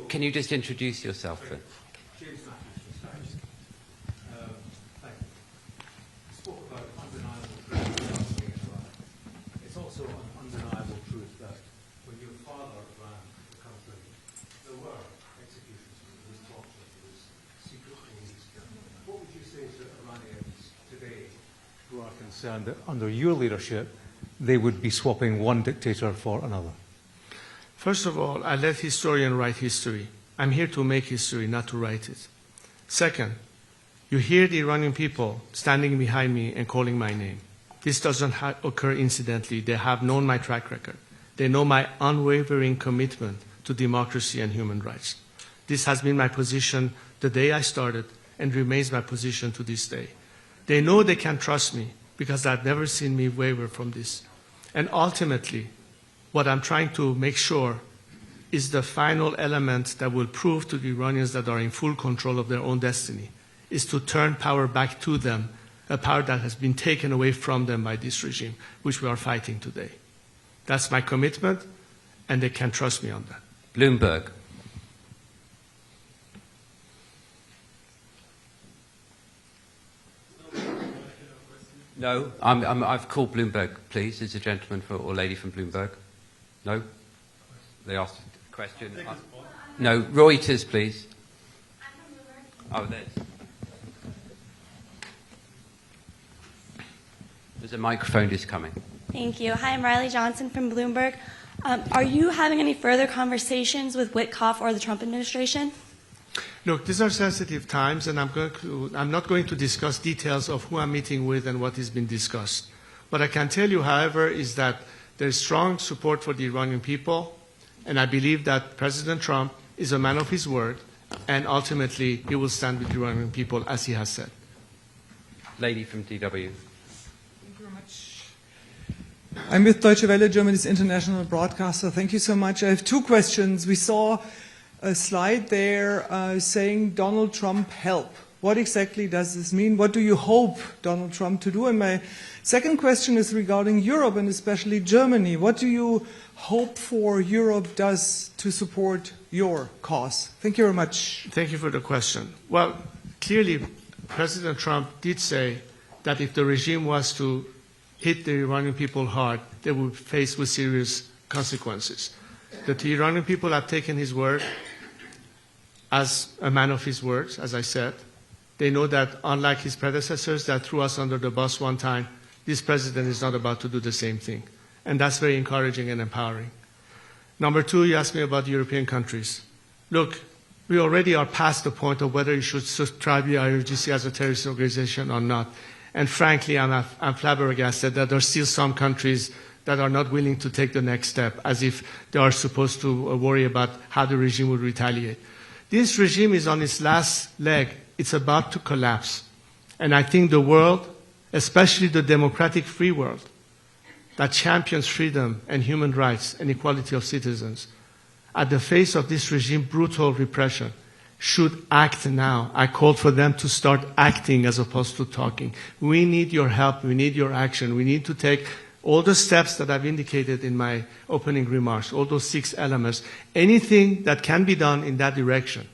can you just introduce yourself then? It's also an undeniable truth that when your father ran the country, there were executions, there was torture, there was secret police. What would you say to Iranians today who are concerned that under your leadership they would be swapping one dictator for another? First of all, I let historians write history. I'm here to make history, not to write it. Second, you hear the Iranian people standing behind me and calling my name. This doesn't occur incidentally. They have known my track record. They know my unwavering commitment to democracy and human rights. This has been my position the day I started and remains my position to this day. They know they can trust me because they've never seen me waver from this. And ultimately, what I'm trying to make sure is the final element that will prove to the Iranians that are in full control of their own destiny, is to turn power back to them, a power that has been taken away from them by this regime, which we are fighting today. That's my commitment, and they can trust me on that. Bloomberg. No, I've called Bloomberg, please. Is a gentleman or lady from Bloomberg? No? They asked a question. No, Reuters, please. Oh, there's a microphone just coming. Thank you. Hi, I'm Riley Johnson from Bloomberg. Are you having any further conversations with Witkoff or the Trump administration? Look, these are sensitive times, and I'm not going to discuss details of who I'm meeting with and what has been discussed. What I can tell you, however, is that there is strong support for the Iranian people, and I believe that President Trump is a man of his word, and ultimately he will stand with the Iranian people as he has said. Lady from DW. Thank you very much. I'm with Deutsche Welle, Germany's international broadcaster. Thank you so much. I have two questions. We saw a slide there saying Donald Trump help. What exactly does this mean? What do you hope Donald Trump to do? And my second question is regarding Europe and especially Germany. What do you hope for Europe does to support your cause? Thank you very much. Thank you for the question. Well, clearly, President Trump did say that if the regime was to hit the Iranian people hard, they would face with serious consequences. That the Iranian people have taken his word as a man of his words, as I said. They know that unlike his predecessors that threw us under the bus one time, this president is not about to do the same thing. And that's very encouraging and empowering. Number two, you asked me about the European countries. Look, we already are past the point of whether you should subscribe the IRGC as a terrorist organization or not. And frankly, I'm flabbergasted that there are still some countries that are not willing to take the next step, as if they are supposed to worry about how the regime would retaliate. This regime is on its last leg. It's about to collapse. And I think the world, especially the democratic free world, that champions freedom and human rights and equality of citizens, at the face of this regime brutal repression, should act now. I called for them to start acting as opposed to talking. We need your help. We need your action. We need to take all the steps that I've indicated in my opening remarks, all those 6 elements. Anything that can be done in that direction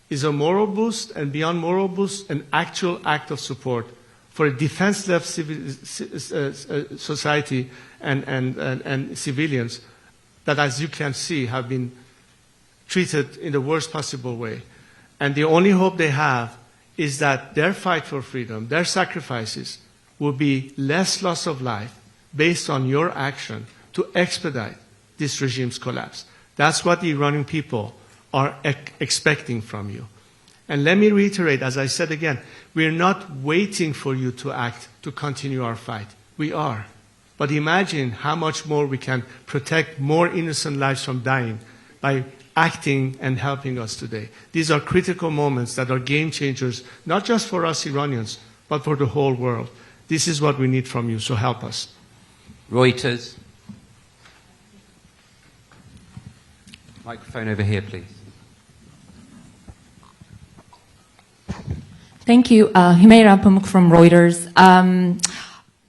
is a moral boost, and beyond moral boost, an actual act of support for a defenseless society and civilians that, as you can see, have been treated in the worst possible way. And the only hope they have is that their fight for freedom, their sacrifices, will be less loss of life based on your action to expedite this regime's collapse. That's what the Iranian people are expecting from you. And let me reiterate, as I said again, we are not waiting for you to act to continue our fight. We are. But imagine how much more we can protect more innocent lives from dying by acting and helping us today. These are critical moments that are game changers, not just for us Iranians, but for the whole world. This is what we need from you, so help us. Reuters. Microphone over here, please. Thank you. Humayra Pamuk from Reuters.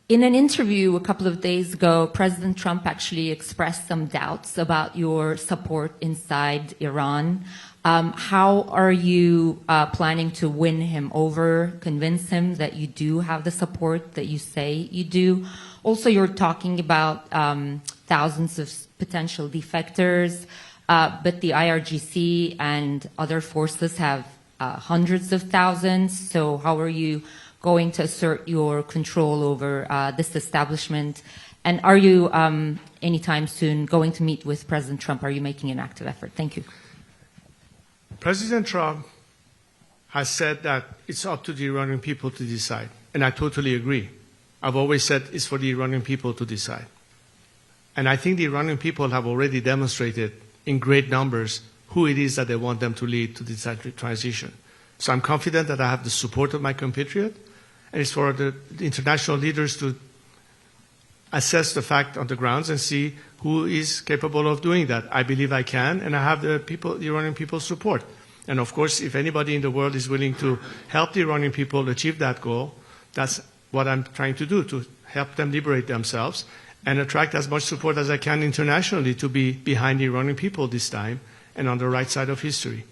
In an interview a couple of days ago, President Trump actually expressed some doubts about your support inside Iran. How are you planning to win him over, convince him that you do have the support that you say you do? Also, you're talking about thousands of potential defectors, but the IRGC and other forces have hundreds of thousands. So how are you going to assert your control over this establishment? And are you, anytime soon, going to meet with President Trump? Are you making an active effort? Thank you. President Trump has said that it's up to the Iranian people to decide, and I totally agree. I've always said it's for the Iranian people to decide. And I think the Iranian people have already demonstrated in great numbers who it is that they want them to lead to this transition. So I'm confident that I have the support of my compatriot, and it's for the international leaders to assess the fact on the grounds and see who is capable of doing that. I believe I can, and I have the Iranian people's support. And of course, if anybody in the world is willing to help the Iranian people achieve that goal, that's what I'm trying to do, to help them liberate themselves and attract as much support as I can internationally to be behind the Iranian people this time and on the right side of history.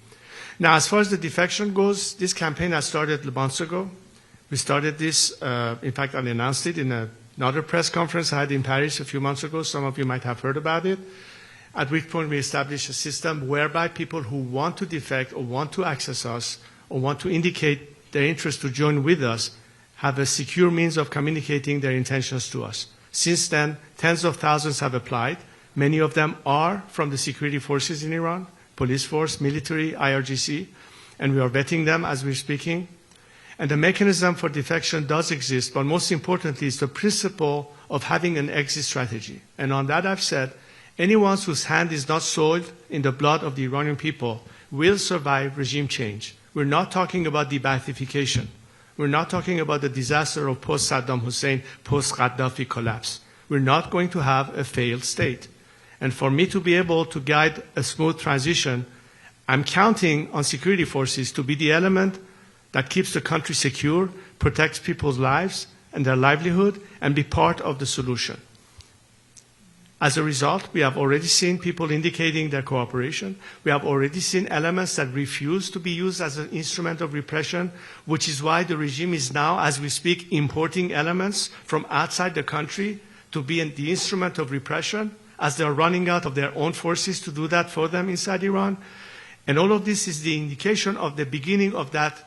Now, as far as the defection goes, this campaign has started months ago. We started this, in fact, I announced it in another press conference I had in Paris a few months ago. Some of you might have heard about it. At which point we established a system whereby people who want to defect or want to access us or want to indicate their interest to join with us have a secure means of communicating their intentions to us. Since then, tens of thousands have applied. Many of them are from the security forces in Iran, police force, military, IRGC, and we are vetting them as we're speaking. And the mechanism for defection does exist, but most importantly is the principle of having an exit strategy. And on that I've said, anyone whose hand is not soiled in the blood of the Iranian people will survive regime change. We're not talking about de-Baathification. We're not talking about the disaster of post-Saddam Hussein, post-Gaddafi collapse. We're not going to have a failed state. And for me to be able to guide a smooth transition, I'm counting on security forces to be the element that keeps the country secure, protects people's lives and their livelihood, and be part of the solution. As a result, we have already seen people indicating their cooperation. We have already seen elements that refuse to be used as an instrument of repression, which is why the regime is now, as we speak, importing elements from outside the country to be the instrument of repression, as they are running out of their own forces to do that for them inside Iran. And all of this is the indication of the beginning of that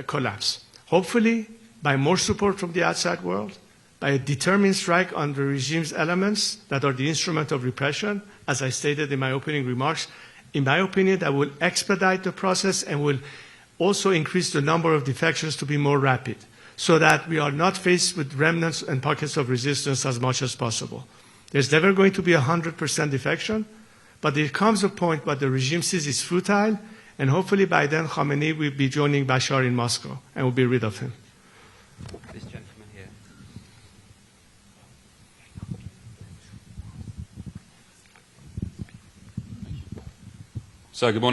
collapse. Hopefully, by more support from the outside world, by a determined strike on the regime's elements that are the instrument of repression, as I stated in my opening remarks, in my opinion, that will expedite the process and will also increase the number of defections to be more rapid, so that we are not faced with remnants and pockets of resistance as much as possible. There's never going to be 100% defection, but there comes a point where the regime sees it's futile, and hopefully by then Khamenei will be joining Bashar in Moscow and will be rid of him. This gentleman here. So good morning.